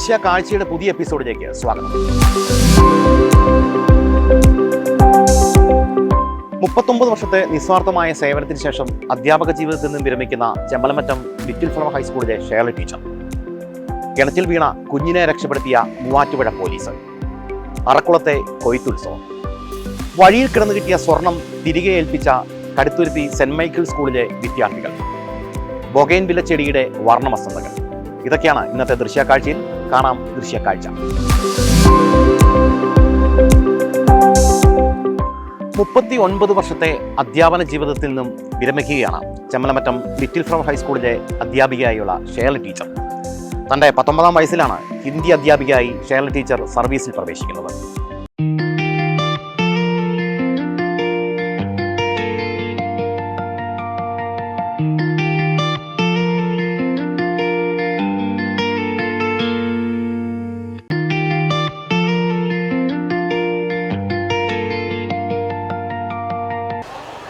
ദൃശ്യ കാഴ്ചയുടെ പുതിയ എപ്പിസോഡിലേക്ക് സ്വാഗതം. 39 വർഷത്തെ നിസ്വാർത്ഥമായ സേവനത്തിന് ശേഷം അധ്യാപക ജീവിതത്തിൽ നിന്നും വിരമിക്കുന്ന ചെമ്മലമറ്റം ലിറ്റിൽ ഫ്ലവർ ഹൈസ്കൂളിലെ ഷേർലി ടീച്ചർ. കിണറ്റിൽ വീണ കുഞ്ഞിനെ രക്ഷപ്പെടുത്തിയ മൂവാറ്റുപുഴ പോലീസ്. അറക്കുളത്തെ കൊയ്ത്തുത്സവം. വഴിയിൽ കിടന്നു കിട്ടിയ സ്വർണം തിരികെ ഏൽപ്പിച്ച കടുത്തുരുത്തി സെന്റ് മൈക്കിൾ സ്കൂളിലെ വിദ്യാർത്ഥികൾ. ബൊഗൈൻവില്ല ചെടിയുടെ വർണ്ണവസന്തകൾ. ഇതൊക്കെയാണ് ഇന്നത്തെ ദൃശ്യക്കാഴ്ചയിൽ. കാണാം ദൃശ്യക്കാഴ്ച. 39 വർഷത്തെ അധ്യാപന ജീവിതത്തിൽ നിന്നും വിരമിക്കുകയാണ് ചെമ്മലമറ്റം ലിറ്റിൽ ഫ്ലവർ ഹൈസ്കൂളിലെ അധ്യാപികയായുള്ള ഷേർലി ടീച്ചർ. തൻ്റെ 19-ാം വയസ്സിലാണ് ഹിന്ദി അധ്യാപികയായി ഷേർലി ടീച്ചർ സർവീസിൽ പ്രവേശിക്കുന്നത്.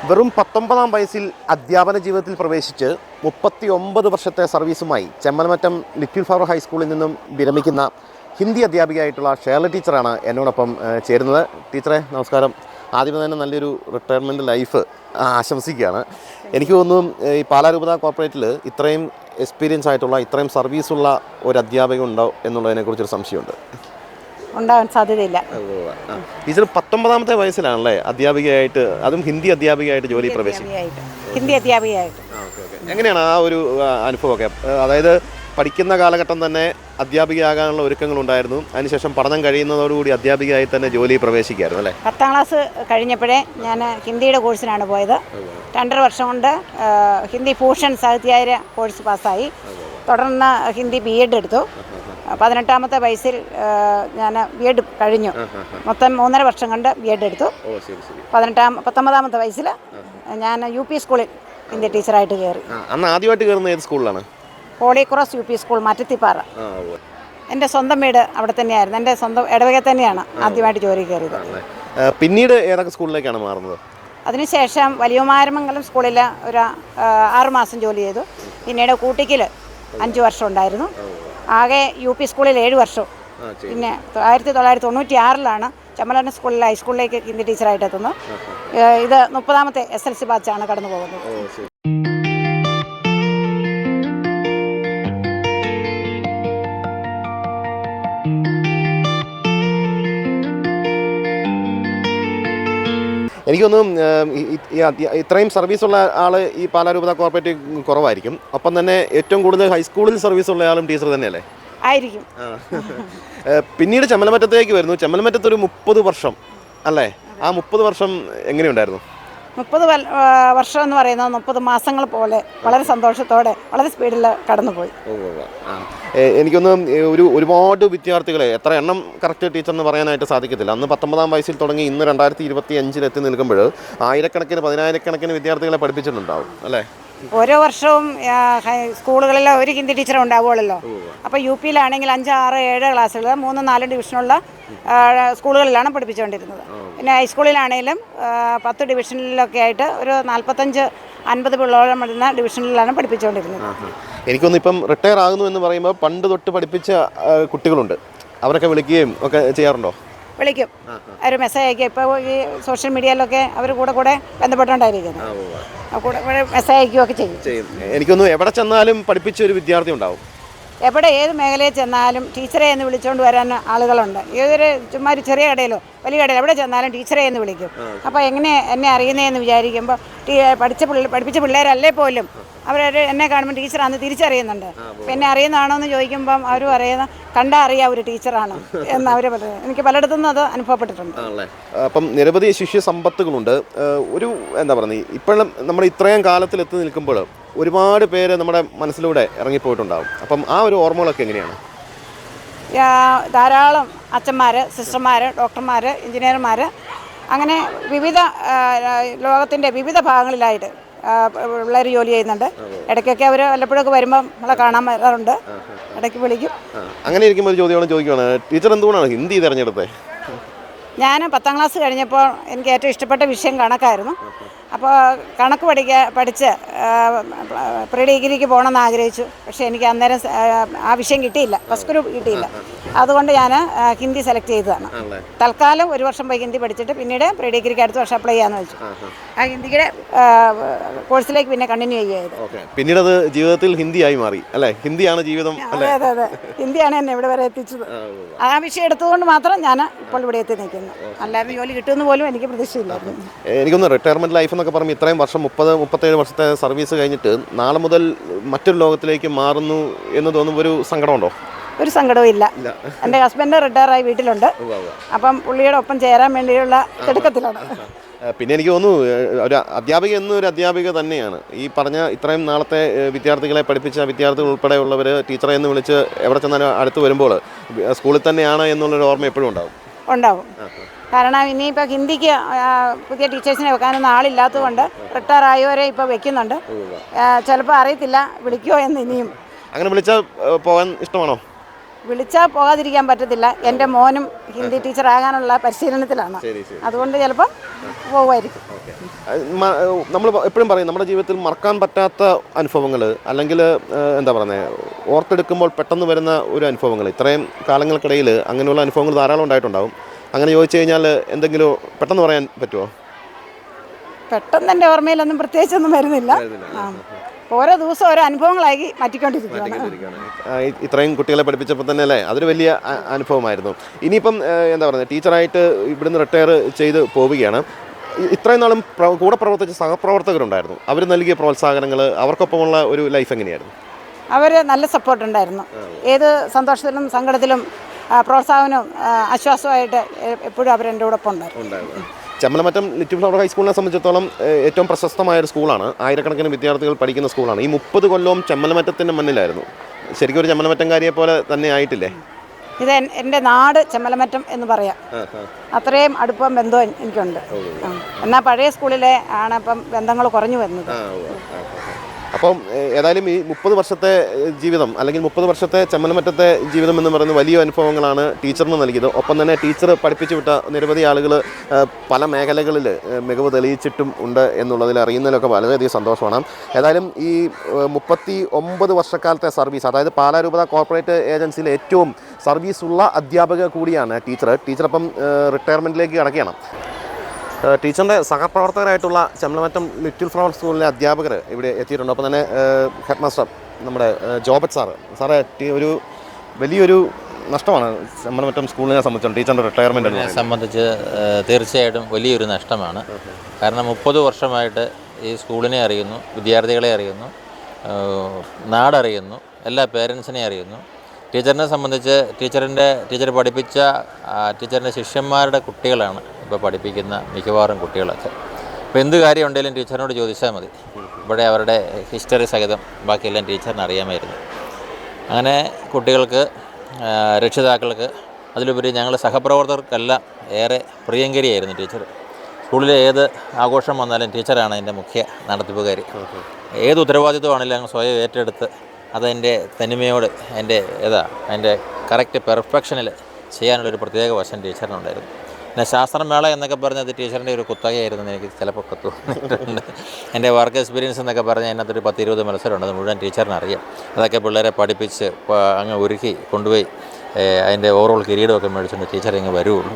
വെറും 19-ാം വയസ്സിൽ അധ്യാപന ജീവിതത്തിൽ പ്രവേശിച്ച് 39 വർഷത്തെ സർവീസുമായി ചെമ്മലമറ്റം ലിറ്റിൽ ഫ്ലവർ ഹൈസ്കൂളിൽ നിന്നും വിരമിക്കുന്ന ഹിന്ദി അധ്യാപികയായിട്ടുള്ള ഷേർലി ടീച്ചറാണ് എന്നോടൊപ്പം ചേരുന്നത്. ടീച്ചറെ നമസ്കാരം. ആദ്യമേ തന്നെ നല്ലൊരു റിട്ടയർമെൻറ്റ് ലൈഫ് ആശംസിക്കുകയാണ്. എനിക്ക് തോന്നുന്നു ഈ പാലാരൂപത കോർപ്പറേറ്റിൽ ഇത്രയും എക്സ്പീരിയൻസ് ആയിട്ടുള്ള ഇത്രയും സർവീസുള്ള ഒരു അധ്യാപിക ഉണ്ടോ എന്നുള്ളതിനെക്കുറിച്ചൊരു സംശയമുണ്ട്. ഉണ്ടാകാൻ സാധ്യതയില്ല. ടീച്ചർ 19-ാമത്തെ വയസ്സിലാണല്ലേ അധ്യാപികയായിട്ട്, അതും ഹിന്ദി അധ്യാപികയായിട്ട് ജോലി പ്രവേശിക്കുന്നത്? ഹിന്ദി അധ്യാപികയായിട്ട്. എങ്ങനെയാണ് ആ ഒരു അനുഭവമൊക്കെ? അതായത് പഠിക്കുന്ന കാലഘട്ടം തന്നെ അധ്യാപികയാകാനുള്ള ഒരുക്കങ്ങളുണ്ടായിരുന്നു. അതിനുശേഷം പഠനം കഴിയുന്നതോടുകൂടി അധ്യാപികയായി തന്നെ ജോലി പ്രവേശിക്കായിരുന്നു അല്ലേ? 10ാം ക്ലാസ് കഴിഞ്ഞപ്പോഴേ ഞാൻ ഹിന്ദിയുടെ കോഴ്സിനാണ് പോയത്. 2.5 വർഷം കൊണ്ട് ഹിന്ദി ഭൂഷൺ സാഹിത്യായ കോഴ്സ് പാസ്സായി. തുടർന്ന് ഹിന്ദി BEd എടുത്തു. 18-ാമത്തെ വയസ്സിൽ ഞാൻ BEd കഴിഞ്ഞു. മൊത്തം 3.5 വർഷം കൊണ്ട് BEd എടുത്തു. 19-ാമത്തെ വയസ്സിൽ ഞാൻ UP സ്കൂളിൽ ഹിന്ദി ടീച്ചറായിട്ട് കയറി. അന്ന് ആദ്യമായിട്ട് കയറുന്നത് ഏത് സ്കൂളിലാണ്? Holy Cross UP school Mattathippara. എൻ്റെ സ്വന്തം വീട് അവിടെ തന്നെയായിരുന്നു. എൻ്റെ സ്വന്തം ഇടവക തന്നെയാണ് ആദ്യമായിട്ട് ജോലി കയറിയത്. പിന്നീട് ഏതൊക്കെ സ്കൂളിലേക്കാണ് മാറുന്നത്? അതിനുശേഷം വലിയമാരമംഗലം സ്കൂളിൽ ഒരു 6 മാസം ജോലി ചെയ്തു. പിന്നീട് കൂട്ടിക്കൽ 5 വർഷം ഉണ്ടായിരുന്നു. ആകെ UP സ്കൂളിൽ 7 വർഷം. പിന്നെ 1996-ലാണ് ചെമ്മലമറ്റം സ്കൂളിലെ ഹൈസ്കൂളിലേക്ക് ഹിന്ദി ടീച്ചറായിട്ട് എത്തുന്നത്. ഇത് 30-ാമത്തെ SLC ബാച്ചാണ് കടന്നു പോകുന്നത്. എനിക്കൊന്നും ഇത്രയും സർവീസുള്ള ആൾ ഈ പാലാരൂപത കോർപ്പറേറ്റ് കുറവായിരിക്കും. ഒപ്പം തന്നെ ഏറ്റവും കൂടുതൽ ഹൈസ്കൂളിൽ സർവീസുള്ള ആളും ടീച്ചർ തന്നെയല്ലേ? ആയിരിക്കും. പിന്നീട് ചെമ്മലമറ്റത്തേക്ക് വരുന്നു. ചെമ്മലമറ്റത്തൊരു 30 വർഷം അല്ലേ? ആ 30 വർഷം എങ്ങനെയുണ്ടായിരുന്നു? 30 വർഷം എന്ന് പറയുന്നത് 30 മാസങ്ങൾ പോലെ വളരെ സന്തോഷത്തോടെ വളരെ സ്പീഡിൽ കടന്നുപോയി. എനിക്കൊന്നും ഒരുപാട് വിദ്യാർത്ഥികളെ, എത്ര എണ്ണം കറക്റ്റ് ടീച്ചറിന് പറയാനായിട്ട് സാധിക്കത്തില്ല. അന്ന് 19-ാം വയസ്സിൽ തുടങ്ങി ഇന്ന് 2025 എത്തി നിൽക്കുമ്പോൾ ആയിരക്കണക്കിന് 10,000-കണക്കിന് വിദ്യാർത്ഥികളെ പഠിപ്പിച്ചിട്ടുണ്ടാവും അല്ലേ? ഓരോ വർഷവും സ്കൂളുകളിൽ ഒരു ഹിന്ദി ടീച്ചർ ഉണ്ടാവുമല്ലോ. അപ്പോൾ UPയിലാണെങ്കിൽ 5, 6, 7 ക്ലാസ്സുകൾ 3, 4 ഡിവിഷനുള്ള സ്കൂളുകളിലാണ് പഠിപ്പിച്ചുകൊണ്ടിരുന്നത്. പിന്നെ ഹൈസ്കൂളിലാണെങ്കിലും 10 ഡിവിഷനിലൊക്കെ ആയിട്ട് ഒരു 45-50 പിള്ളേരോളം വരുന്ന ഡിവിഷനിലാണ് പഠിപ്പിച്ചുകൊണ്ടിരുന്നത്. എനിക്കൊന്ന് ഇപ്പം റിട്ടയർ ആകുന്നു എന്ന് പറയുമ്പോൾ പണ്ട് തൊട്ട് പഠിപ്പിച്ച കുട്ടികളുണ്ട്, അവരൊക്കെ വിളിക്കുകയും ഒക്കെ ചെയ്യാറുണ്ടോ? വിളിക്കും, അവർ മെസ്സേജ് അയക്കും. ഇപ്പോൾ ഈ സോഷ്യൽ മീഡിയയിലൊക്കെ അവർ കൂടെ പഠിച്ചുകൊണ്ടായിരിക്കുന്നത്. കൂടെ മെസ്സേജ് അയക്കുകയൊക്കെ ചെയ്യും. എനിക്കൊന്ന് എവിടെ ചെന്നാലും പഠിപ്പിച്ച ഒരു വിദ്യാർത്ഥി ഉണ്ടാവും. എവിടെ ഏത് മേഖലയിൽ ചെന്നാലും ടീച്ചറെ എന്ന് വിളിച്ചുകൊണ്ട് വരാൻ ആളുകളുണ്ട്. ഏതൊരു ചുമ്മാ ഒരു ചെറിയ കടയിലോ വലിയ കടയിലോ എവിടെ ചെന്നാലും ടീച്ചറെ എന്ന് വിളിക്കും. അപ്പോൾ എന്നെ അറിയുന്നതെന്ന് വിചാരിക്കുമ്പോൾ പഠിപ്പിച്ച പിള്ളേരല്ലേ പോലും അവർ എന്നെ കാണുമ്പോൾ ടീച്ചറാണെന്ന് തിരിച്ചറിയുന്നുണ്ട്. അപ്പം എന്നെ അറിയുന്നതാണോ എന്ന് ചോദിക്കുമ്പം അവർ പറയുന്ന കണ്ടാൽ അറിയാം ഒരു ടീച്ചറാണ് എന്ന് അവർ പറയുന്നത്. എനിക്ക് പലയിടത്തുനിന്നും അത് അനുഭവപ്പെട്ടിട്ടുണ്ട്. അപ്പം നിരവധി ശിഷ്യ സമ്പത്തുകളുണ്ട്. ഒരു എന്താ പറയുക, ഇപ്പോഴും നമ്മൾ ഇത്രയും കാലത്തിൽ എത്തി നിൽക്കുമ്പോൾ ഒരുപാട് പേര് നമ്മുടെ മനസ്സിലൂടെ ഇറങ്ങിപ്പോയിട്ടുണ്ടാകും. അപ്പം ആ ഒരു ഓർമ്മകളൊക്കെ എങ്ങനെയാണ്? ധാരാളം അച്ഛന്മാർ, സിസ്റ്റർമാർ, ഡോക്ടർമാർ, എഞ്ചിനീയർമാർ, അങ്ങനെ വിവിധ ലോകത്തിൻ്റെ വിവിധ ഭാഗങ്ങളിലായിട്ട് പിള്ളേർ ജോലി ചെയ്യുന്നുണ്ട്. ഇടയ്ക്കൊക്കെ അവർ വല്ലപ്പോഴൊക്കെ വരുമ്പോൾ നമ്മളെ കാണാൻ വരാറുണ്ട്, ഇടയ്ക്ക് വിളിക്കും. അങ്ങനെ ഇരിക്കുമ്പോൾ ഒരു ചോദ്യമാണ് ചോദിക്കുകയാണ്, ടീച്ചർ എന്തുകൊണ്ടാണ് ഹിന്ദി തിരഞ്ഞെടുത്തത്? ഞാൻ 10ാം ക്ലാസ് കഴിഞ്ഞപ്പോൾ എനിക്ക് ഏറ്റവും ഇഷ്ടപ്പെട്ട വിഷയം കണക്കായിരുന്നു. അപ്പോൾ കണക്ക് പഠിച്ച് പ്രീ ഡിഗ്രിക്ക് പോകണമെന്ന് ആഗ്രഹിച്ചു. പക്ഷേ എനിക്ക് അന്നേരം ആ വിഷയം കിട്ടിയില്ല, ഫസ്റ്റ് ഗ്രൂപ്പ് കിട്ടിയില്ല. അതുകൊണ്ട് ഞാൻ ഹിന്ദി സെലക്ട് ചെയ്തതാണ്. തൽക്കാലം 1 വർഷം പോയി ഹിന്ദി പഠിച്ചിട്ട് പിന്നീട് പ്രീ ഡിഗ്രിക്ക് അടുത്ത വർഷം അപ്ലൈ ചെയ്യാമെന്ന് വെച്ചു. ആ ഹിന്ദിയുടെ കോഴ്സിലേക്ക് പിന്നെ കണ്ടിന്യൂ ചെയ്യുകയായിരുന്നു. പിന്നീട് അത് ജീവിതത്തിൽ ഹിന്ദിയായി മാറി അല്ലേ? ഹിന്ദിയാണ് ജീവിതം. അതെ അതെ അതെ, ഹിന്ദിയാണ് എന്നെ ഇവിടെ വരെ എത്തിച്ചത്. ആ വിഷയം എടുത്തുകൊണ്ട് മാത്രം ഞാൻ ഇപ്പോൾ ഇവിടെ എത്തി നിൽക്കുന്നു. അല്ലാതെ ജോലി കിട്ടുമെന്ന് പോലും എനിക്ക് പ്രതീക്ഷയില്ലായിരുന്നു. എനിക്കൊന്ന് റിട്ടയർമെൻറ്റ് ലൈഫ് എന്നൊക്കെ പറയുമ്പോൾ ഇത്രയും വർഷം 30-37 വർഷത്തെ സർവീസ് കഴിഞ്ഞിട്ട് നാളെ മുതൽ മറ്റൊരു ലോകത്തിലേക്ക് മാറുന്നു എന്ന് തോന്നുമ്പോൾ ഒരു സങ്കടമുണ്ടോ? ഒരു സങ്കടവും ഇല്ല. എൻ്റെ ഹസ്ബൻഡ് റിട്ടയറായി വീട്ടിലുണ്ട്. അപ്പം പുള്ളിയുടെ ഒപ്പം ചേരാൻ വേണ്ടിയുള്ള തിടുക്കത്തിലാണ്. പിന്നെ എനിക്ക് തോന്നുന്നു ഒരു അധ്യാപിക എന്നൊരു അധ്യാപിക തന്നെയാണ്. ഈ പറഞ്ഞ ഇത്രയും നാളത്തെ വിദ്യാർത്ഥികളെ പഠിപ്പിച്ച വിദ്യാർത്ഥികൾ ഉൾപ്പെടെയുള്ളവർ ടീച്ചറെ എന്ന് വിളിച്ച് എവിടെ ചെന്നാലും അടുത്ത് വരുമ്പോൾ സ്കൂളിൽ തന്നെയാണ് എന്നുള്ളൊരു ഓർമ്മ എപ്പോഴും ഉണ്ടാവും. കാരണം ഇനിയിപ്പോൾ ഹിന്ദിക്ക് പുതിയ ടീച്ചേഴ്സിനെ വെക്കാനൊന്നും ആളില്ലാത്തതുകൊണ്ട് റിട്ടയർ ആയവരെ ഇപ്പോൾ വെക്കുന്നുണ്ട്. ചിലപ്പോൾ അറിയത്തില്ല വിളിക്കുമോ എന്ന് ഇനിയും. അങ്ങനെ വിളിച്ചാൽ പോകാൻ ഇഷ്ടമാണോ? വിളിച്ചാൽ പോകാതിരിക്കാൻ പറ്റത്തില്ല. എൻ്റെ മോനും ഹിന്ദി ടീച്ചറാകാനുള്ള പരിശീലനത്തിലാണ്. അതുകൊണ്ട് ചിലപ്പം പോകുമായിരിക്കും. നമ്മൾ എപ്പോഴും പറയും നമ്മുടെ ജീവിതത്തിൽ മറക്കാൻ പറ്റാത്ത അനുഭവങ്ങൾ, അല്ലെങ്കിൽ എന്താ പറയുന്നത്, ഓർത്തെടുക്കുമ്പോൾ പെട്ടെന്ന് വരുന്ന ഒരു അനുഭവങ്ങൾ, ഇത്രയും കാലങ്ങൾക്കിടയിൽ അങ്ങനെയുള്ള അനുഭവങ്ങൾ ധാരാളം ഉണ്ടായിട്ടുണ്ടാവും. അങ്ങനെ ചോദിച്ചു കഴിഞ്ഞാൽ എന്തെങ്കിലും പെട്ടെന്ന് പറയാൻ പറ്റുമോ? പെട്ടെന്ന് എൻ്റെ ഓർമ്മയിലൊന്നും പ്രത്യേകിച്ചൊന്നും വരുന്നില്ല. ഓരോ ദിവസം ഓരോ അനുഭവങ്ങളായി മാറ്റിക്കൊണ്ടിരിക്കുകയാണ്. ഇത്രയും കുട്ടികളെ പഠിപ്പിച്ചപ്പോൾ തന്നെ അല്ലേ, അതൊരു വലിയ അനുഭവമായിരുന്നു. ഇനിയിപ്പം എന്താ പറയുക, ടീച്ചറായിട്ട് ഇവിടുന്ന് റിട്ടയർ ചെയ്ത് പോവുകയാണ്. ഇത്രയും നാളും കൂടെ പ്രവർത്തിച്ച സഹപ്രവർത്തകരുണ്ടായിരുന്നു. അവർ നൽകിയ പ്രോത്സാഹനങ്ങൾ, അവർക്കൊപ്പമുള്ള ഒരു ലൈഫ് എങ്ങനെയായിരുന്നു? അവർ നല്ല സപ്പോർട്ടുണ്ടായിരുന്നു. ഏത് സന്തോഷത്തിലും സങ്കടത്തിലും പ്രോത്സാഹനവും ആശ്വാസമായിട്ട് എപ്പോഴും അവരെൻ്റെ കൂടെ ഉണ്ടായിരുന്നു. ചെമ്മലമറ്റം ലിറ്റിൽ ഫ്ലവർ ഹൈസ്കൂളിനെ സംബന്ധിച്ചിടത്തോളം ഏറ്റവും പ്രശസ്തമായൊരു സ്കൂളാണ്. ആയിരക്കണക്കിന് വിദ്യാർത്ഥികൾ പഠിക്കുന്ന സ്കൂളാണ്. ഈ 30 കൊല്ലവും ചെമ്മലമറ്റത്തിൻ്റെ മണ്ണിലായിരുന്നു. ശരിക്കും ഒരു ചെമ്മലമറ്റംകാരിയെ പോലെ തന്നെ ആയിട്ടില്ലേ? ഇത് എൻ്റെ നാട് ചെമ്മലമറ്റം എന്ന് പറയാം. അത്രയും അടുപ്പം ബന്ധവും എനിക്കുണ്ട്. എന്നാൽ പഴയ സ്കൂളിലെ ആണ് ഇപ്പം ബന്ധങ്ങൾ കുറഞ്ഞു വരുന്നത്. അപ്പം ഏതായാലും ഈ 30 വർഷത്തെ ജീവിതം, അല്ലെങ്കിൽ 30 വർഷത്തെ ചെമ്മലമറ്റത്തെ ജീവിതം എന്ന് പറയുന്ന വലിയ അനുഭവങ്ങളാണ് ടീച്ചറിന് നൽകിയത്. ഒപ്പം തന്നെ ടീച്ചർ പഠിപ്പിച്ചു വിട്ട നിരവധി ആളുകൾ പല മേഖലകളിൽ മികവ് തെളിയിച്ചിട്ടും ഉണ്ട് എന്നുള്ളതിൽ അറിയുന്നതിലൊക്കെ വളരെയധികം സന്തോഷമാണ്. ഏതായാലും ഈ 39 വർഷക്കാലത്തെ സർവീസ്, അതായത് പാലാരൂപത കോർപ്പറേറ്റ് ഏജൻസിയിലെ ഏറ്റവും സർവീസുള്ള അധ്യാപക കൂടിയാണ് ടീച്ചർ. അപ്പം റിട്ടയർമെൻറ്റിലേക്ക് കടക്കുകയാണ്. ടീച്ചറിൻ്റെ സഹപ്രവർത്തകരായിട്ടുള്ള ചെമ്മലമറ്റം ലിറ്റിൽ ഫ്ലവർ സ്കൂളിലെ അധ്യാപകർ ഇവിടെ എത്തിയിട്ടുണ്ട്. അപ്പോൾ തന്നെ ഹെഡ് മാസ്റ്റർ നമ്മുടെ ജോബറ്റ് സാറേ ഒരു വലിയൊരു നഷ്ടമാണ് ചെമ്മലമറ്റം സ്കൂളിനെ സംബന്ധിച്ചും ടീച്ചറിൻ്റെ റിട്ടയർമെൻറ്റിനെ സംബന്ധിച്ച് തീർച്ചയായിട്ടും വലിയൊരു നഷ്ടമാണ്. കാരണം 30 വർഷമായിട്ട് ഈ സ്കൂളിനെ അറിയുന്നു, വിദ്യാർത്ഥികളെ അറിയുന്നു, നാടറിയുന്നു, എല്ലാ പേരൻസിനെ അറിയുന്നു. ടീച്ചറിനെ സംബന്ധിച്ച് ടീച്ചർ പഠിപ്പിച്ച ടീച്ചറിൻ്റെ ശിഷ്യന്മാരുടെ കുട്ടികളാണ് ഇപ്പോൾ പഠിപ്പിക്കുന്ന മിക്കവാറും കുട്ടികളൊക്കെ. അപ്പോൾ എന്ത് കാര്യം ഉണ്ടെങ്കിലും ടീച്ചറിനോട് ചോദിച്ചാൽ മതി. ഇവിടെ അവരുടെ ഹിസ്റ്ററി സഹിതം ബാക്കിയെല്ലാം ടീച്ചറിന് അറിയാമായിരുന്നു. അങ്ങനെ കുട്ടികൾക്ക്, രക്ഷിതാക്കൾക്ക്, അതിലുപരി ഞങ്ങൾ സഹപ്രവർത്തകർക്കെല്ലാം ഏറെ പ്രിയങ്കരിയായിരുന്നു ടീച്ചർ. സ്കൂളിലെ ഏത് ആഘോഷം വന്നാലും ടീച്ചറാണ് അതിൻ്റെ മുഖ്യ നടത്തിപ്പുകാരി. ഏത് ഉത്തരവാദിത്വമാണെങ്കിലും ഞങ്ങൾ സ്വയം ഏറ്റെടുത്ത് അതെൻ്റെ തനിമയോട് അതിൻ്റെ കറക്റ്റ് പെർഫെക്ഷനിൽ ചെയ്യാനുള്ളൊരു പ്രത്യേക വശം ടീച്ചറിനുണ്ടായിരുന്നു. പിന്നെ ശാസ്ത്രമേള എന്നൊക്കെ പറഞ്ഞത് ടീച്ചറിൻ്റെ ഒരു കുത്തകയായിരുന്നു എനിക്ക് ചിലപ്പോൾ തോന്നിയിട്ടുണ്ട്. എൻ്റെ വർക്ക് എക്സ്പീരിയൻസ് എന്നൊക്കെ പറഞ്ഞാൽ അതിനകത്തൊരു 10-20 മത്സരമുണ്ട്. അത് മുഴുവൻ ടീച്ചറിനറിയാം. അതൊക്കെ പിള്ളേരെ പഠിപ്പിച്ച് അങ്ങ് ഒരുക്കി കൊണ്ടുപോയി അതിൻ്റെ ഓവറോൾ കിരീടമൊക്കെ മേടിച്ചുകൊണ്ട് ടീച്ചർ ഇങ്ങ് വരുള്ളൂ.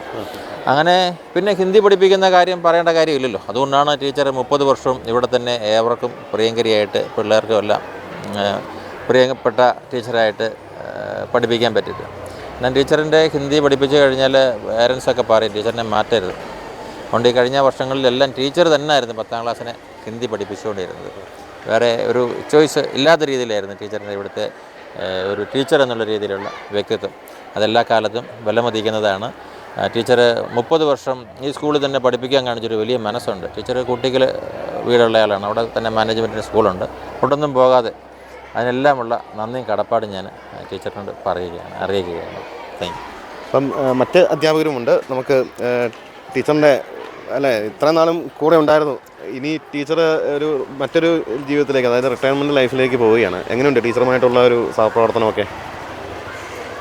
അങ്ങനെ പിന്നെ ഹിന്ദി പഠിപ്പിക്കുന്ന കാര്യം പറയേണ്ട കാര്യമില്ലല്ലോ. അതുകൊണ്ടാണ് ടീച്ചർ 30 വർഷവും ഇവിടെ തന്നെ ഏവർക്കും പ്രിയങ്കരിയായിട്ട് പിള്ളേർക്കും എല്ലാം പ്രിയപ്പെട്ട ടീച്ചറായിട്ട് പഠിപ്പിക്കാൻ പറ്റില്ല. ഞാൻ ടീച്ചറിൻ്റെ ഹിന്ദി പഠിപ്പിച്ച് കഴിഞ്ഞാൽ പേരൻസൊക്കെ പറയും ടീച്ചറിനെ മാറ്റരുത്. അതുകൊണ്ട് ഈ കഴിഞ്ഞ വർഷങ്ങളിലെല്ലാം ടീച്ചർ തന്നെ ആയിരുന്നു 10ാം ക്ലാസ്സിനെ ഹിന്ദി പഠിപ്പിച്ചുകൊണ്ടിരുന്നത്. വേറെ ഒരു ചോയ്സ് ഇല്ലാത്ത രീതിയിലായിരുന്നു ടീച്ചറിൻ്റെ ഇവിടുത്തെ ഒരു ടീച്ചർ എന്നുള്ള രീതിയിലുള്ള വ്യക്തിത്വം. അതെല്ലാ കാലത്തും വിലമതിക്കുന്നതാണ്. ടീച്ചർ 30 വർഷം ഈ സ്കൂളിൽ തന്നെ പഠിപ്പിക്കാൻ കാണിച്ചൊരു വലിയ മനസ്സുണ്ട്. ടീച്ചർ കുട്ടികൾ വീടുള്ള ആളാണ്. അവിടെ തന്നെ മാനേജ്മെൻറ്റിന് സ്കൂളുണ്ട്. അവിടൊന്നും പോകാതെ അതിനെല്ലാമുള്ള നന്ദിയും കടപ്പാടും ഞാൻ ടീച്ചറിനോട് അറിയിക്കുകയാണ്. Thank you. അപ്പം മറ്റ് അധ്യാപകരുമുണ്ട്. നമുക്ക് ടീച്ചറിൻ്റെ ഇത്രയും നാളും കൂടെ ഉണ്ടായിരുന്നു. ഇനി ടീച്ചർ മറ്റൊരു ജീവിതത്തിലേക്ക്, അതായത് റിട്ടയർമെൻറ്റ് ലൈഫിലേക്ക് പോവുകയാണ്. എങ്ങനെയുണ്ട് ടീച്ചറുമായിട്ടുള്ള ഒരു സഹപ്രവർത്തനമൊക്കെ?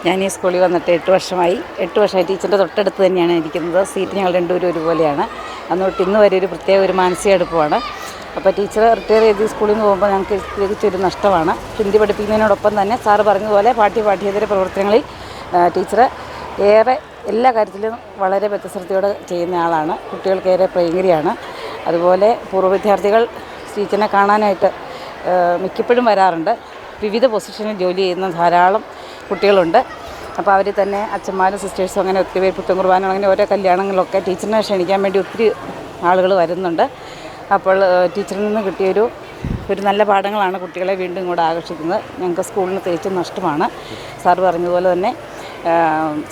ഞാൻ ഈ സ്കൂളിൽ വന്നിട്ട് 8 വർഷമായി. 8 വർഷമായി ടീച്ചറിൻ്റെ തൊട്ടടുത്ത് തന്നെയാണ് ഇരിക്കുന്നത്. സീറ്റ് ഞങ്ങൾ രണ്ടുപേരും ഒരുപോലെയാണ്. അന്ന് തൊട്ട് ഇന്ന് വരെ ഒരു പ്രത്യേക ഒരു മാനസിക അടുപ്പമാണ്. അപ്പോൾ ടീച്ചർ റിട്ടയർ ചെയ്ത് സ്കൂളിൽ നിന്ന് പോകുമ്പോൾ ഞങ്ങൾക്ക് തികച്ചൊരു നഷ്ടമാണ്. ഹിന്ദി പഠിപ്പിക്കുന്നതിനോടൊപ്പം തന്നെ സാറ് പറഞ്ഞതുപോലെ പാഠ്യേതര പ്രവർത്തനങ്ങളിൽ ടീച്ചർ ഏറെ എല്ലാ കാര്യത്തിലും വളരെ വ്യത്യസ്തതയോടെ ചെയ്യുന്ന ആളാണ്. കുട്ടികൾക്കേറെ പ്രിയങ്കരിയാണ്. അതുപോലെ പൂർവ്വ വിദ്യാർത്ഥികൾ ടീച്ചറിനെ കാണാനായിട്ട് മിക്കപ്പോഴും വരാറുണ്ട്. വിവിധ പൊസിഷനിൽ ജോലി ചെയ്യുന്ന ധാരാളം കുട്ടികളുണ്ട്. അപ്പോൾ അവർ തന്നെ അച്ഛന്മാരും സിസ്റ്റേഴ്സും അങ്ങനെ ഒത്തിരി പേര് പുത്തൻ കുർബാന അങ്ങനെ ഓരോ കല്യാണങ്ങളിലൊക്കെ ടീച്ചറിനെ ക്ഷണിക്കാൻ വേണ്ടി ഒത്തിരി ആളുകൾ വരുന്നുണ്ട്. അപ്പോൾ ടീച്ചറിൽ നിന്ന് കിട്ടിയൊരു നല്ല പാഠങ്ങളാണ് കുട്ടികളെ വീണ്ടും ഇങ്ങോട്ട് ആകർഷിക്കുന്നത്. ഞങ്ങൾക്ക് സ്കൂളിന് തികച്ചും നഷ്ടമാണ്. സാറ് പറഞ്ഞതുപോലെ തന്നെ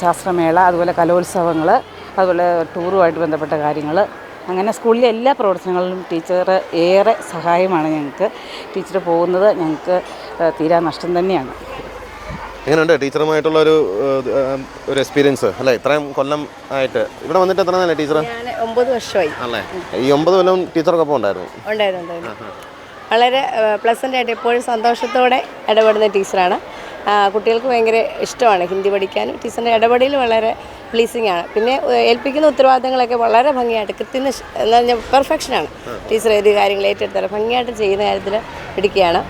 ശാസ്ത്രമേള, അതുപോലെ കലോത്സവങ്ങൾ, അതുപോലെ ടൂറുമായിട്ട് ബന്ധപ്പെട്ട കാര്യങ്ങൾ, അങ്ങനെ സ്കൂളിലെ എല്ലാ പ്രവർത്തനങ്ങളിലും ടീച്ചർ ഏറെ സഹായമാണ് ഞങ്ങൾക്ക്. ടീച്ചർ പോകുന്നത് ഞങ്ങൾക്ക് തീരാ നഷ്ടം തന്നെയാണ്. എങ്ങനെയുണ്ട് ടീച്ചറുമായിട്ടുള്ള ഒരു എക്സ്പീരിയൻസ് അല്ലേ? ഇത്രയും കൊല്ലം ആയിട്ട് ഇവിടെ വന്നിട്ട് എത്ര നാളെ ടീച്ചർ? ഞാൻ 9 വർഷമായി. അല്ലേ? ഈ 9 കൊല്ലം ടീച്ചർക്കൊപ്പം ഉണ്ടായിരുന്നു? ഉണ്ടായിരുന്നു. വളരെ പ്ലസൻ്റ് ആയിട്ട് എപ്പോഴും സന്തോഷത്തോടെ ഇടപെടുന്ന ടീച്ചറാണ്. കുട്ടികൾക്ക് ഭയങ്കര ഇഷ്ടമാണ് ഹിന്ദി പഠിക്കാനും. ടീച്ചറിൻ്റെ ഇടപെടൽ വളരെ പ്ലീസിങ് ആണ്. പിന്നെ ഏൽപ്പിക്കുന്ന ഉത്തരവാദിത്തങ്ങളൊക്കെ വളരെ ഭംഗിയായിട്ട് കൃത്യനിഷ്ഠ എന്ന് പറഞ്ഞാൽ പെർഫെക്ഷനാണ്. ടീച്ചർ ഏത് കാര്യങ്ങൾ ഏറ്റെടുത്താലും ഭംഗിയായിട്ട് ചെയ്യുന്ന കാര്യത്തിൽ പിടിക്കുകയാണ്.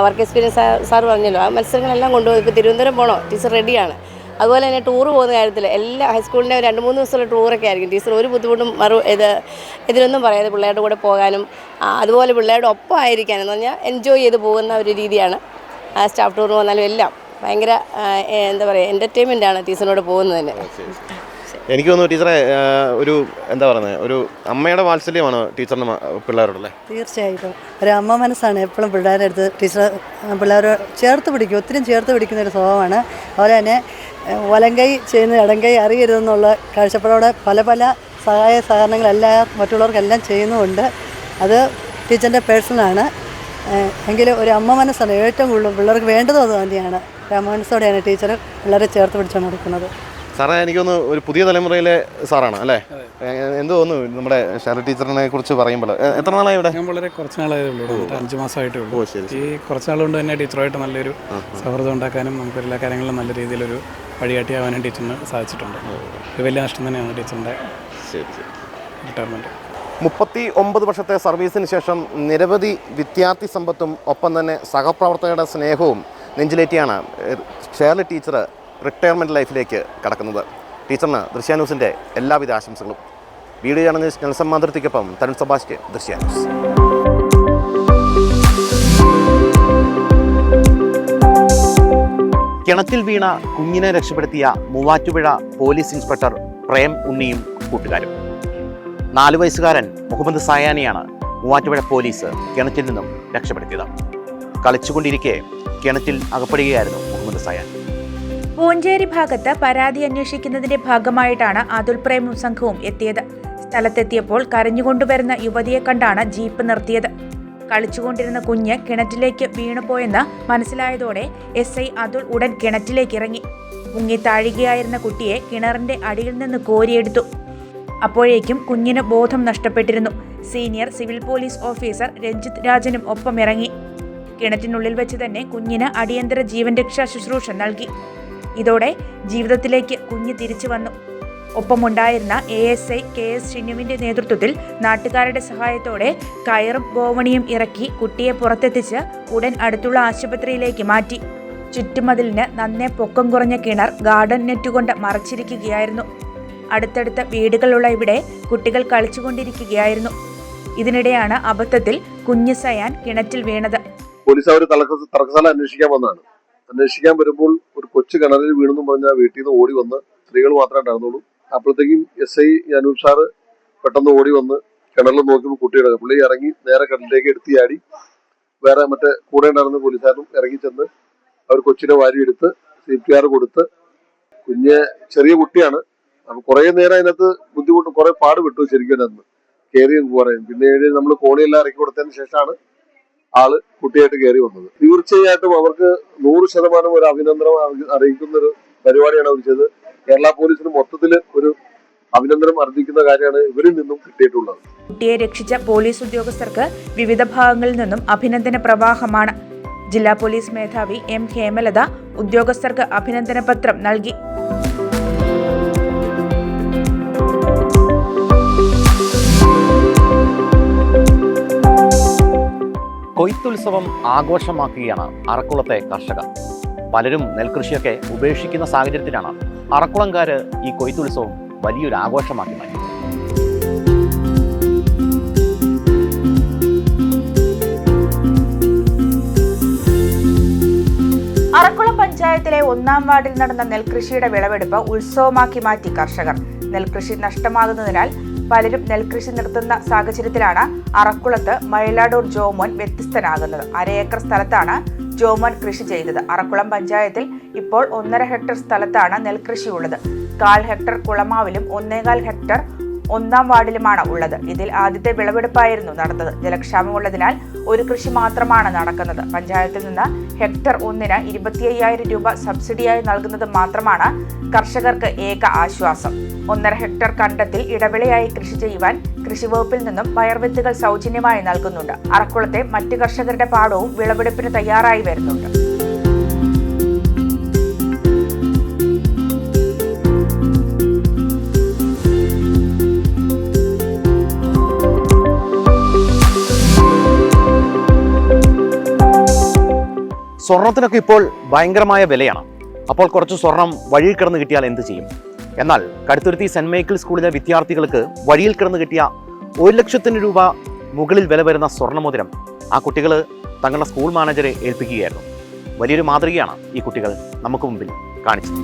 വർക്ക് എക്സ്പീരിയൻസ് സാറ് പറഞ്ഞല്ലോ, ആ മത്സരങ്ങളെല്ലാം കൊണ്ടുപോകും. ഇപ്പോൾ തിരുവനന്തപുരം പോകണോ ടീച്ചർ റെഡിയാണ്. അതുപോലെ തന്നെ ടൂറ് പോകുന്ന കാര്യത്തിൽ എല്ലാ ഹൈസ്കൂളിൻ്റെ 2-3 ദിവസമുള്ള ടൂറൊക്കെ ആയിരിക്കും. ടീച്ചർ ഒരു ബുദ്ധിമുട്ടും ഇതിലൊന്നും പറയാതെ പിള്ളേരുടെ കൂടെ പോകാനും അതുപോലെ പിള്ളേരുടെ ഒപ്പം ആയിരിക്കാനും എന്ന് പറഞ്ഞാൽ എൻജോയ് ചെയ്ത് പോകുന്ന ഒരു രീതിയാണ്. സ്റ്റാഫ് ടൂറിന് വന്നാലും എല്ലാം ഭയങ്കര എന്താ പറയുക എൻ്റർടൈൻമെൻറ്റാണ് ടീച്ചറിനോട് പോകുന്നത് തന്നെ. എനിക്ക് തോന്നുന്നു ടീച്ചറെ ഒരു എന്താ പറയുന്നത്, ഒരു അമ്മയുടെ വാത്സല്യമാണ് ടീച്ചറിന് പിള്ളേരോടല്ലേ? തീർച്ചയായിട്ടും ഒരു അമ്മ മനസ്സാണ് എപ്പോഴും പിള്ളേരുടെ അടുത്ത്. ടീച്ചർ പിള്ളേരെ ചേർത്ത് പിടിക്കും, ഒത്തിരി ചേർത്ത് പിടിക്കുന്ന ഒരു സ്വഭാവമാണ്. അതുപോലെ തന്നെ വലങ്കൈ ചെയ്യുന്ന ഇടങ്കൈ അറിയരുതെന്നുള്ള കാഴ്ചപ്പാടോടെ പല സഹായ സഹകരണങ്ങളെല്ലാം മറ്റുള്ളവർക്കെല്ലാം ചെയ്യുന്നുമുണ്ട്. അത് ടീച്ചറിൻ്റെ പേഴ്സണലാണ്. എങ്കിലും ഒരു അമ്മ മനസ്സാണ് ഏറ്റവും കൂടുതൽ പിള്ളേർക്ക് വേണ്ടതും അത് തന്നെയാണ്. ഒരു അമ്മ മനസ്സോടെയാണ് ടീച്ചർ പിള്ളേരെ ചേർത്ത് പിടിച്ചുകൊണ്ട് നടക്കുന്നത്. സാറേ, എനിക്കൊന്ന് ഒരു പുതിയ തലമുറയിലെ സാറാണ് അല്ലേ? എന്ത് തോന്നുന്നു നമ്മുടെ ഷാരി ടീച്ചറിനെ കുറിച്ച് പറയുമ്പോൾ? എത്ര നാളായി ഇവിടെ? ഞാൻ വളരെ കുറച്ച് നാളായതേ ഉള്ളൂ, 5 മാസമായിട്ടേ ഉള്ളൂ. ഈ കുറച്ച് നാളുകൊണ്ട് തന്നെ ടീച്ചറുമായിട്ട് നല്ലൊരു സൗഹൃദം ഉണ്ടാക്കാനും നമുക്ക് എല്ലാ കാര്യങ്ങളിലും നല്ല രീതിയിലൊരു വഴികാട്ടിയാവാനും ടീച്ചറിന് സാധിച്ചിട്ടുണ്ട്. ഇത് വലിയ നഷ്ടം തന്നെയാണ് ടീച്ചറിൻ്റെ റിട്ടയർമെൻറ്റ്. 39 വർഷത്തെ സർവീസിന് ശേഷം നിരവധി വിദ്യാർത്ഥി സമ്പത്തും ഒപ്പം തന്നെ സഹപ്രവർത്തകരുടെ സ്നേഹവും നെഞ്ചിലേറ്റിയാണ് ഷേർലി ടീച്ചർ റിട്ടയർമെൻറ്റ് ലൈഫിലേക്ക് കടക്കുന്നത്. ടീച്ചറിന് ദൃശ്യാന്യൂസിൻ്റെ എല്ലാവിധ ആശംസകളും. വീഡിയോ ജേർണലിസ്റ്റ് നെൽസൺ മാതൃത്തിക്കൊപ്പം തരുൺ സെബാസ്റ്റ്യൻ, ദൃശ്യാന്യൂസ്. കിണറ്റിൽ വീണ കുഞ്ഞിനെ രക്ഷപ്പെടുത്തിയ മൂവാറ്റുപുഴ പോലീസ് ഇൻസ്പെക്ടർ പ്രേം ഉണ്ണിയും കൂട്ടുകാരും. 4 വയസ്സുകാരൻ മുഹമ്മദ് സായാനെയാണ് മൂവാറ്റുപുഴ പോലീസ് കിണറ്റിൽ നിന്നും രക്ഷപ്പെടുത്തിയത്. കളിച്ചുകൊണ്ടിരിക്കെ കിണറ്റിൽ അകപ്പെടുകയായിരുന്നു മുഹമ്മദ് സായാൻ. പൂഞ്ചേരി ഭാഗത്ത് പരാതി അന്വേഷിക്കുന്നതിന്റെ ഭാഗമായിട്ടാണ് അതുൽ പ്രേമും സംഘവും എത്തിയത്. സ്ഥലത്തെത്തിയപ്പോൾ കരഞ്ഞുകൊണ്ടുവരുന്ന യുവതിയെ കണ്ടാണ് ജീപ്പ് നിർത്തിയത്. കളിച്ചുകൊണ്ടിരുന്ന കുഞ്ഞ് കിണറ്റിലേക്ക് വീണുപോയെന്ന് മനസ്സിലായതോടെ SI അതുൽ ഉടൻ കിണറ്റിലേക്ക് ഇറങ്ങി. മുങ്ങി താഴുകയായിരുന്ന കുട്ടിയെ കിണറിന്റെ അടിയിൽ നിന്ന് കോരിയെടുത്തു. അപ്പോഴേക്കും കുഞ്ഞിന് ബോധം നഷ്ടപ്പെട്ടിരുന്നു. Senior civil police officer Ranjith രാജനും ഒപ്പം ഇറങ്ങി. കിണറ്റിനുള്ളിൽ വെച്ച് തന്നെ കുഞ്ഞിന് അടിയന്തര ജീവൻ രക്ഷാ ശുശ്രൂഷ നൽകി. ഇതോടെ ജീവിതത്തിലേക്ക് കുഞ്ഞ് തിരിച്ചു വന്നു. ഒപ്പമുണ്ടായിരുന്ന ASI KS ഷിനുവിന്റെ നേതൃത്വത്തിൽ നാട്ടുകാരുടെ സഹായത്തോടെ കയറും ഗോവണിയും ഇറക്കി കുട്ടിയെ പുറത്തെത്തിച്ച് ഉടൻ അടുത്തുള്ള ആശുപത്രിയിലേക്ക് മാറ്റി. ചുറ്റുമതിലിന് നന്നേ പൊക്കം കുറഞ്ഞ കിണർ ഗാർഡൻ നെറ്റുകൊണ്ട് മറച്ചിരിക്കുകയായിരുന്നു. അടുത്തടുത്ത വീടുകളുള്ള ഇവിടെ കുട്ടികൾ കളിച്ചുകൊണ്ടിരിക്കുകയായിരുന്നു. ഇതിനിടെയാണ് അബദ്ധത്തിൽ കുഞ്ഞ് സയാൻ കിണറ്റിൽ വീണത്. പോലീസ് അവർ തർക്കശാല അന്വേഷിക്കാൻ വന്നതാണ്. അന്വേഷിക്കാൻ വരുമ്പോൾ ഒരു കൊച്ചു കിണറിൽ വീണെന്നും പറഞ്ഞാൽ വീട്ടിൽ നിന്ന് ഓടി വന്ന് സ്ത്രീകൾ മാത്രമേ ഉണ്ടായിരുന്നുള്ളൂ. അപ്പോഴത്തേക്കും SI അനൂപ് സാറ് പെട്ടെന്ന് ഓടി വന്ന് കിണറിൽ നോക്കിയപ്പോൾ കുട്ടിയുടെ പുള്ളി ഇറങ്ങി നേരെ കിണറിലേക്ക് എടുത്ത് ചാടി. വേറെ മറ്റേ കൂടെ ഉണ്ടായിരുന്ന പോലീസുകാരും ഇറങ്ങി ചെന്ന് അവർ കൊച്ചിനെ വാരിയെടുത്ത് CPR കൊടുത്ത്. കുഞ്ഞ് ചെറിയ കുട്ടിയാണ്. അപ്പൊ കുറെ നേരം അതിനകത്ത് ബുദ്ധിമുട്ട് കുറെ പാട് വിട്ടു ശരിക്കും അതിനകത്ത് കയറി പറയും. പിന്നീട് നമ്മൾ കോണിയെല്ലാം ഇറക്കി കൊടുത്തതിന് ശേഷമാണ് ആള് കുട്ടിയായിട്ട് കയറി വന്നത്. തീർച്ചയായിട്ടും അവർക്ക് 100% ഒരു അഭിനന്ദനം അറിയിക്കുന്ന ഒരു പരിപാടിയാണ് അവർ ചെയ്തത്. കേരള പോലീസിന് മൊത്തത്തിൽ ഒരു അഭിനന്ദനം അർഹിക്കുന്ന കാര്യമാണ് ഇവരിൽ നിന്നും കിട്ടിയിട്ടുള്ളത്. കുട്ടിയെ രക്ഷിച്ച പോലീസ് ഉദ്യോഗസ്ഥർക്ക് വിവിധ ഭാഗങ്ങളിൽ നിന്നും അഭിനന്ദന പ്രവാഹമാണ്. ജില്ലാ പോലീസ് മേധാവി M ഹേമലത ഉദ്യോഗസ്ഥർക്ക് അഭിനന്ദന പത്രം നൽകി. കൊയ്ത്തുത്സവം ആഘോഷമാക്കുകയാണ് അറക്കുളത്തെ കർഷകർ. പലരും നെൽകൃഷിയൊക്കെ ഉപേക്ഷിക്കുന്ന സാഹചര്യത്തിലാണ് അറക്കുളംകാർ ഈ കൊയ്ത്തുത്സവം വലിയൊരു ആഘോഷമാക്കി മാറ്റി. അറക്കുളം പഞ്ചായത്തിലെ 1-ാം വാർഡിൽ നടന്ന നെൽകൃഷിയുടെ വിളവെടുപ്പ് ഉത്സവമാക്കി മാറ്റി കർഷകർ. നെൽകൃഷി നഷ്ടമാകുന്നതിനാൽ പലരും നെൽകൃഷി നിർത്തുന്ന സാഹചര്യത്തിലാണ് അറക്കുളത്ത് മയിലാടൂർ ജോമോൻ വ്യത്യസ്തനാകുന്നത്. 1/2 ഏക്കർ സ്ഥലത്താണ് ജോമോൻ കൃഷി ചെയ്തത്. അറക്കുളം പഞ്ചായത്തിൽ ഇപ്പോൾ 1.5 ഹെക്ടർ സ്ഥലത്താണ് നെൽകൃഷിയുള്ളത്. 1/4 ഹെക്ടർ കുളമാവിലും 1.25 ഹെക്ടർ 1-ാം വാർഡിലുമാണ് ഉള്ളത്. ഇതിൽ ആദ്യത്തെ വിളവെടുപ്പായിരുന്നു നടന്നത്. ജലക്ഷാമമുള്ളതിനാൽ ഒരു കൃഷി മാത്രമാണ് നടക്കുന്നത്. പഞ്ചായത്തിൽ നിന്ന് ഹെക്ടർ 1-ന് 25,000 രൂപ സബ്സിഡിയായി നൽകുന്നത് മാത്രമാണ് കർഷകർക്ക് ഏക ആശ്വാസം. 1.5 ഹെക്ടർ കണ്ടത്തിൽ ഇടവിളയായി കൃഷി ചെയ്യുവാൻ കൃഷിവകുപ്പിൽ നിന്നും പയർവിത്തുകൾ സൗജന്യമായി നൽകുന്നുണ്ട്. അറക്കുളത്തെ മറ്റ് കർഷകരുടെ പാടവും വിളവെടുപ്പിന് തയ്യാറായി വരുന്നുണ്ട്. സ്വർണത്തിനൊക്കെ ഇപ്പോൾ ഭയങ്കരമായ വിലയാണ്. അപ്പോൾ കുറച്ച് സ്വർണം വഴിയിൽ കിടന്ന് കിട്ടിയാൽ എന്ത് ചെയ്യും? എന്നാൽ കടുത്തുരുത്തി സെന്റ് മൈക്കിൾ സ്കൂളിലെ വിദ്യാർത്ഥികൾക്ക് വഴിയിൽ കിടന്ന് കിട്ടിയ 1,00,000 രൂപ മുകളിൽ വില വരുന്ന സ്വർണ്ണമോതിരം ആ കുട്ടികൾ തങ്ങളുടെ സ്കൂൾ മാനേജറെ ഏൽപ്പിക്കുകയായിരുന്നു. വലിയൊരു മാതൃകയാണ് ഈ കുട്ടികൾ നമുക്ക് മുമ്പിൽ കാണിച്ചത്.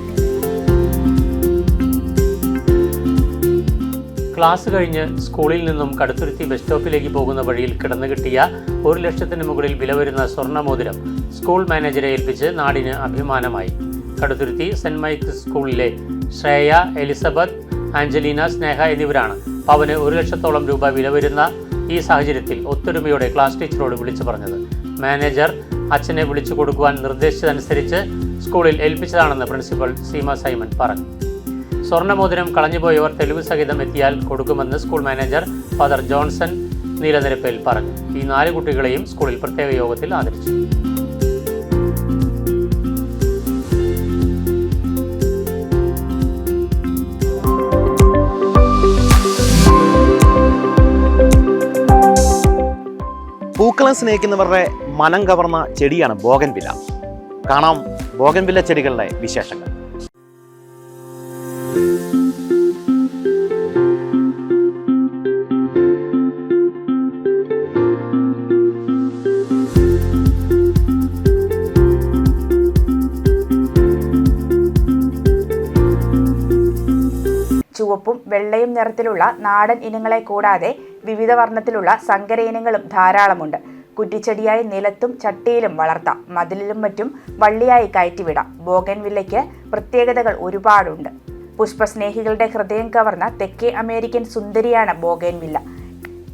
ക്ലാസ് കഴിഞ്ഞ് സ്കൂളിൽ നിന്നും കടുത്തുരുത്തി ബസ് സ്റ്റോപ്പിലേക്ക് പോകുന്ന വഴിയിൽ കിടന്നു കിട്ടിയ 1,00,000 മുകളിൽ വില വരുന്ന സ്വർണ്ണമോതിരം സ്കൂൾ മാനേജറെ ഏൽപ്പിച്ച് നാടിന് അഭിമാനമായി. കടുത്തുരുത്തി സെന്റ് മൈക്കിൾസ് സ്കൂളിലെ ശ്രേയ, എലിസബത്ത്, ആഞ്ചലീന, സ്നേഹ എന്നിവരാണ് പവന് 1,00,000 രൂപ വില വരുന്ന ഈ സാഹചര്യത്തിൽ ഒത്തൊരുമയോടെ ക്ലാസ് ടീച്ചറോട് വിളിച്ചു പറഞ്ഞത്. മാനേജർ അച്ഛനെ വിളിച്ചു കൊടുക്കുവാൻ നിർദ്ദേശിച്ചതനുസരിച്ച് സ്കൂളിൽ ഏൽപ്പിച്ചതാണെന്ന് പ്രിൻസിപ്പൽ സീമ സൈമൺ പറഞ്ഞു. സ്വർണ്ണമോതിരം കളഞ്ഞുപോയവർ തെളിവ് സഹിതം എത്തിയാൽ കൊടുക്കുമെന്ന് സ്കൂൾ മാനേജർ ഫാദർ ജോൺസൺ നീലനിരപ്പേൽ പറഞ്ഞു. ഈ 4 കുട്ടികളെയും സ്കൂളിൽ പ്രത്യേക യോഗത്തിൽ ആദരിച്ചു. പൂക്കളെ സ്നേഹിക്കുന്നവരുടെ മനം കവർന്ന ചെടിയാണ് ബോഗൻവില്ല. കാണാം ബോഗൻവില്ല ചെടികളുടെ വിശേഷങ്ങൾ. ചുവപ്പും വെള്ളയും നിറത്തിലുള്ള നാടൻ ഇനങ്ങളെ കൂടാതെ വിവിധ വർണ്ണത്തിലുള്ള സങ്കര ഇനങ്ങളും ധാരാളമുണ്ട്. കുറ്റിച്ചെടിയായി നിലത്തും ചട്ടിയിലും വളർത്താം. മതിലിലും മറ്റും വള്ളിയായി കയറ്റിവിടാം. ബോഗൻവില്ലയ്ക്ക് പ്രത്യേകതകൾ ഒരുപാടുണ്ട്. പുഷ്പസ്നേഹികളുടെ ഹൃദയം കവർന്ന തെക്കേ അമേരിക്കൻ സുന്ദരിയാണ് ബോഗൻവില്ല.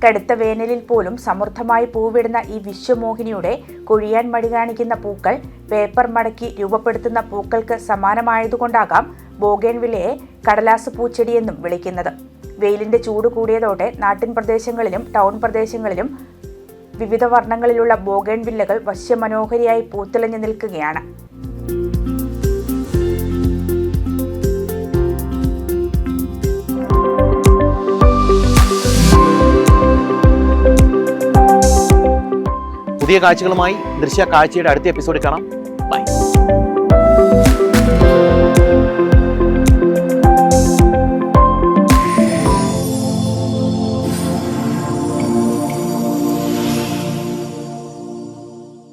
കടുത്ത വേനലിൽ പോലും സമൃദ്ധമായി പൂവിടുന്ന ഈ വിശ്വമോഹിനിയുടെ കൊഴിയാൻ മടി കാണിക്കുന്ന പൂക്കൾ പേപ്പർ മടക്കി രൂപപ്പെടുത്തുന്ന പൂക്കൾക്ക് സമാനമായതുകൊണ്ടാകാം ബോഗൻവില്ലയെ കടലാസ് പൂച്ചെടിയെന്നും വിളിക്കുന്നത്. വെയിലിന്റെ ചൂട് കൂടിയതോടെ നാട്ടിൻ പ്രദേശങ്ങളിലും ടൗൺ പ്രദേശങ്ങളിലും വിവിധ വർണ്ണങ്ങളിലുള്ള ബോഗൻവില്ലകൾ വശ്യമനോഹരിയായി പൂത്തിളഞ്ഞു നിൽക്കുകയാണ്. പുതിയ കാഴ്ചകളുമായി ദൃശ്യ കാഴ്ചയുടെ അടുത്ത എപ്പിസോഡിൽ കാണാം. ബൈ.